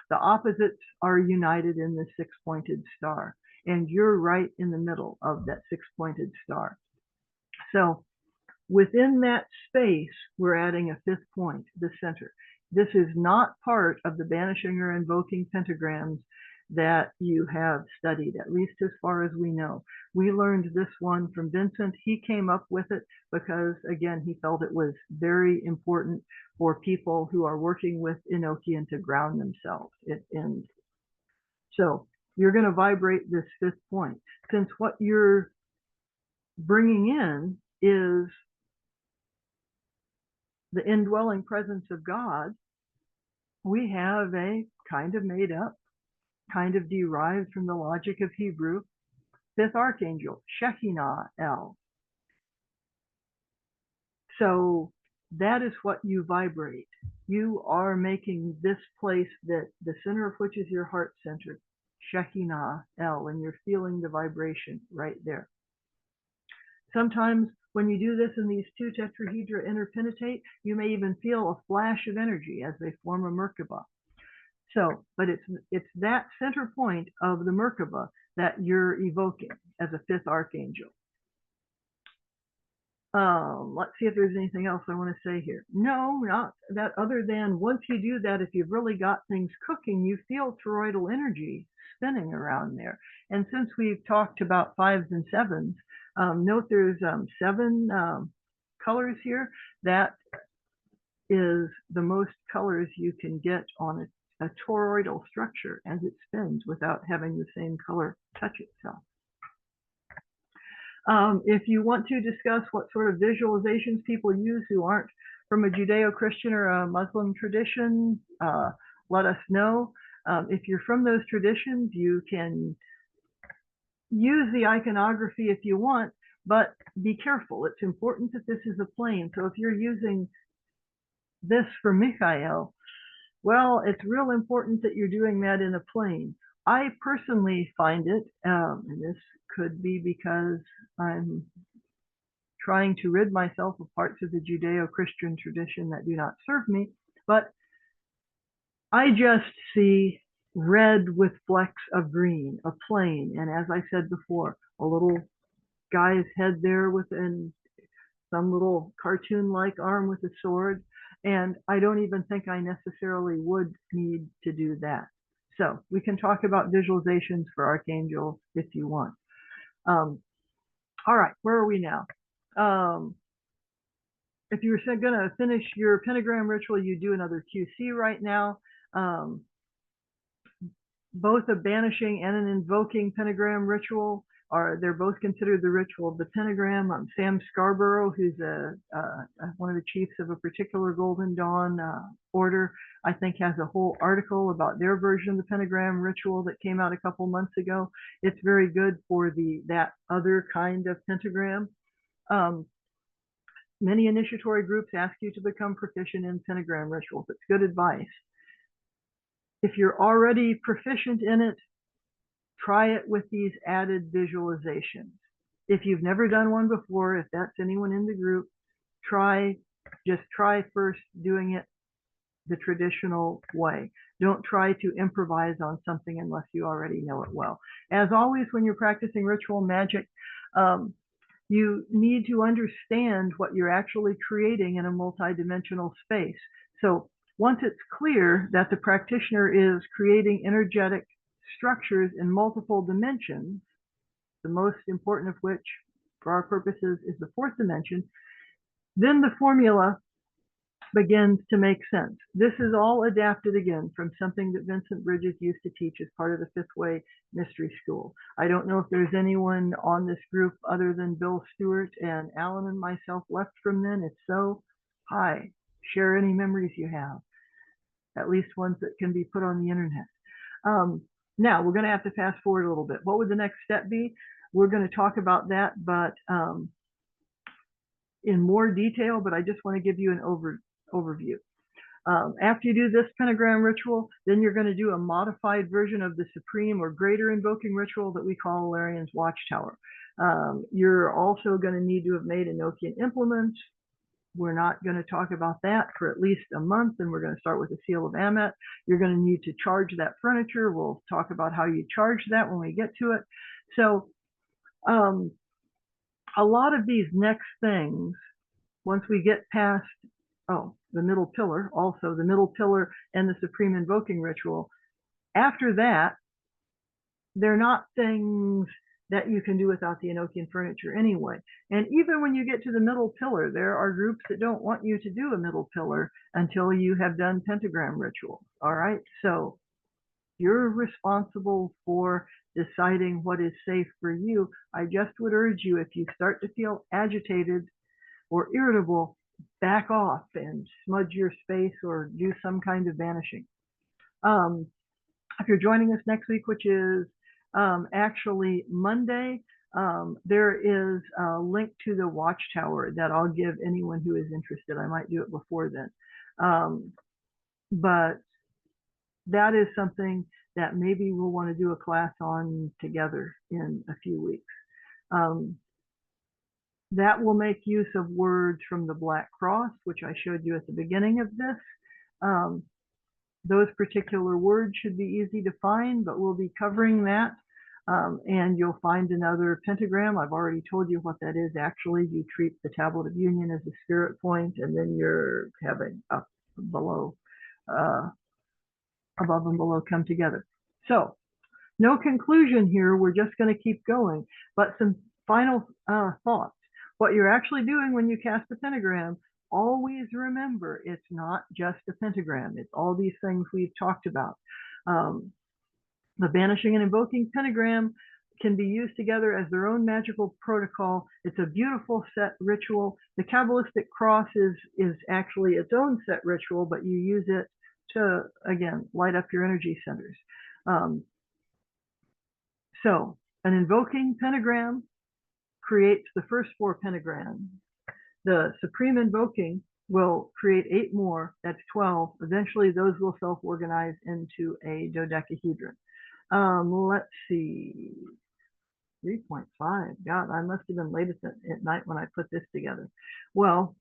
The opposites are united in the 6-pointed star, and you're right in the middle of that 6-pointed star. So within that space, we're adding a 5th point, the center. This is not part of the banishing or invoking pentagrams that you have studied, at least as far as we know. We learned this one from Vincent. He came up with it because, again, he felt it was very important for people who are working with Enochian to ground themselves. So you're going to vibrate this 5th point. Since what you're bringing in is the indwelling presence of God, we have a kind of made up, kind of derived from the logic of Hebrew, 5th archangel, Shekinah El. So that is what you vibrate. You are making this place that the center of which is your heart center, Shekinah El, and you're feeling the vibration right there. Sometimes when you do this and these 2 tetrahedra interpentate, you may even feel a flash of energy as they form a Merkaba. So, but it's that center point of the Merkaba that you're evoking as a 5th archangel. Let's see if there's anything else I want to say here. No, not that, other than once you do that, if you've really got things cooking, you feel toroidal energy spinning around there. And since we've talked about 5s and 7s, note there's 7 colors here. That is the most colors you can get on a toroidal structure as it spins without having the same color touch itself. If you want to discuss what sort of visualizations people use who aren't from a Judeo-Christian or a Muslim tradition, let us know. If you're from those traditions, you can use the iconography if you want, but be careful. It's important that this is a plane. So if you're using this for Michael, well, it's real important that you're doing that in a plane. I personally find it, and this could be because I'm trying to rid myself of parts of the Judeo-Christian tradition that do not serve me, but I just see red with flecks of green, a plane, and as I said before, a little guy's head there with some little cartoon-like arm with a sword, and I don't even think I necessarily would need to do that. So we can talk about visualizations for Archangel if you want. All right, where are we now? If you're going to finish your pentagram ritual, you do another QC right now. Both a banishing and an invoking pentagram ritual they're both considered the ritual of the pentagram. Sam Scarborough, who's one of the chiefs of a particular Golden Dawn order, I think has a whole article about their version of the pentagram ritual that came out a couple months ago. It's very good for that other kind of pentagram. Many initiatory groups ask you to become proficient in pentagram rituals. It's good advice. If you're already proficient in it, try it with these added visualizations. If you've never done one before, if that's anyone in the group, just try first doing it the traditional way. Don't try to improvise on something unless you already know it well. As always, when you're practicing ritual magic, you need to understand what you're actually creating in a multidimensional space. So once it's clear that the practitioner is creating energetic structures in multiple dimensions, the most important of which for our purposes is the 4th dimension, then the formula begins to make sense. This is all adapted again from something that Vincent Bridges used to teach as part of the Fifth Way Mystery School. I don't know if there's anyone on this group other than Bill Stewart and Alan and myself left from then. If so, hi, share any memories you have, at least ones that can be put on the internet. Now we're going to have to fast forward a little bit. What would the next step be? We're going to talk about that, but in more detail, but I just want to give you an overview. After you do this pentagram ritual, then you're going to do a modified version of the supreme or greater invoking ritual that we call Larian's Watchtower. You're also going to need to have made Enochian implements. We're not going to talk about that for at least a month, and we're going to start with the seal of Amet. You're going to need to charge that furniture. We'll talk about how you charge that when we get to it. So a lot of these next things, once we get past, the middle pillar, also the middle pillar and the supreme invoking ritual, after that, they're not things that you can do without the Enochian furniture anyway. And even when you get to the middle pillar, there are groups that don't want you to do a middle pillar until you have done pentagram rituals. All right, so you're responsible for deciding what is safe for you. I just would urge you, if you start to feel agitated or irritable, back off and smudge your space or do some kind of vanishing. If you're joining us next week, which is actually Monday, there is a link to the Watchtower that I'll give anyone who is interested. I might do it before then. But that is something that maybe we'll want to do a class on together in a few weeks. That will make use of words from the Black Cross, which I showed you at the beginning of this. Those particular words should be easy to find, but we'll be covering that. And you'll find another pentagram. I've already told you what that is. Actually, you treat the tablet of union as a spirit point, and then you're having up below, above and below come together. So no conclusion here. We're just going to keep going. But some final thoughts. What you're actually doing when you cast a pentagram, always remember, it's not just a pentagram. It's all these things we've talked about. The banishing and invoking pentagram can be used together as their own magical protocol. It's a beautiful set ritual. The Qabalistic cross is actually its own set ritual, but you use it to, again, light up your energy centers. So an invoking pentagram creates the first 4 pentagrams. The supreme invoking will create 8 more. That's 12. Eventually, those will self-organize into a dodecahedron. Let's see. 3.5. God, I must have been late at night when I put this together. Well,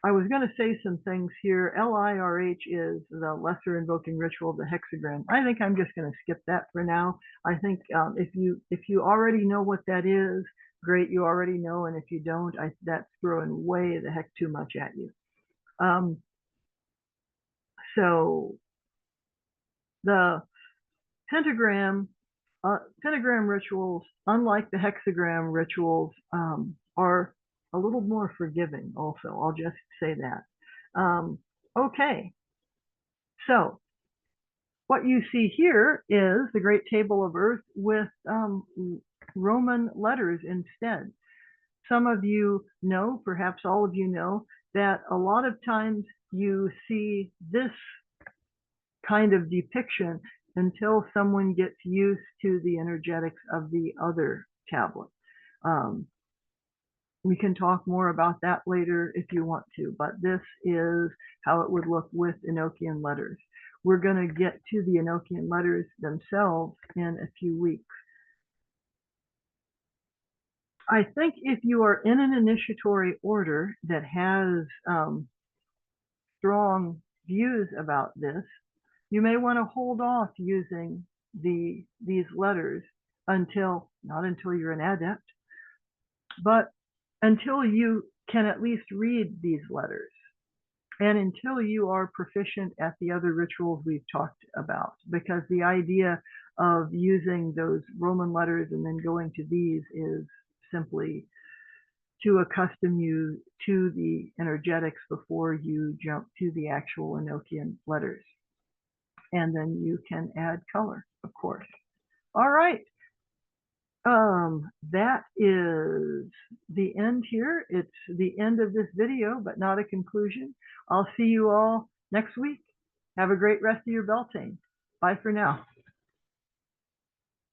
I was going to say some things here. LIRH is the lesser invoking ritual of the hexagram. I think I'm just going to skip that for now. I think if you already know what that is, great, you already know. And if you don't, that's throwing way the heck too much at you. So the pentagram rituals, unlike the hexagram rituals, are a little more forgiving also. I'll just say that. Okay, so what you see here is the Great Table of Earth with Roman letters instead. Some of you know, perhaps all of you know, that a lot of times you see this kind of depiction until someone gets used to the energetics of the other tablet. We can talk more about that later if you want to, but this is how it would look with Enochian letters. We're going to get to the Enochian letters themselves in a few weeks. I think if you are in an initiatory order that has strong views about this, you may want to hold off using these letters until, not until you're an adept, but until you can at least read these letters, and until you are proficient at the other rituals we've talked about, because the idea of using those Roman letters and then going to these is simply to accustom you to the energetics before you jump to the actual Enochian letters. And then you can add color, of course. All right. That is the end here. It's the end of this video, but not a conclusion. I'll see you all next week. Have a great rest of your Beltane. Bye for now.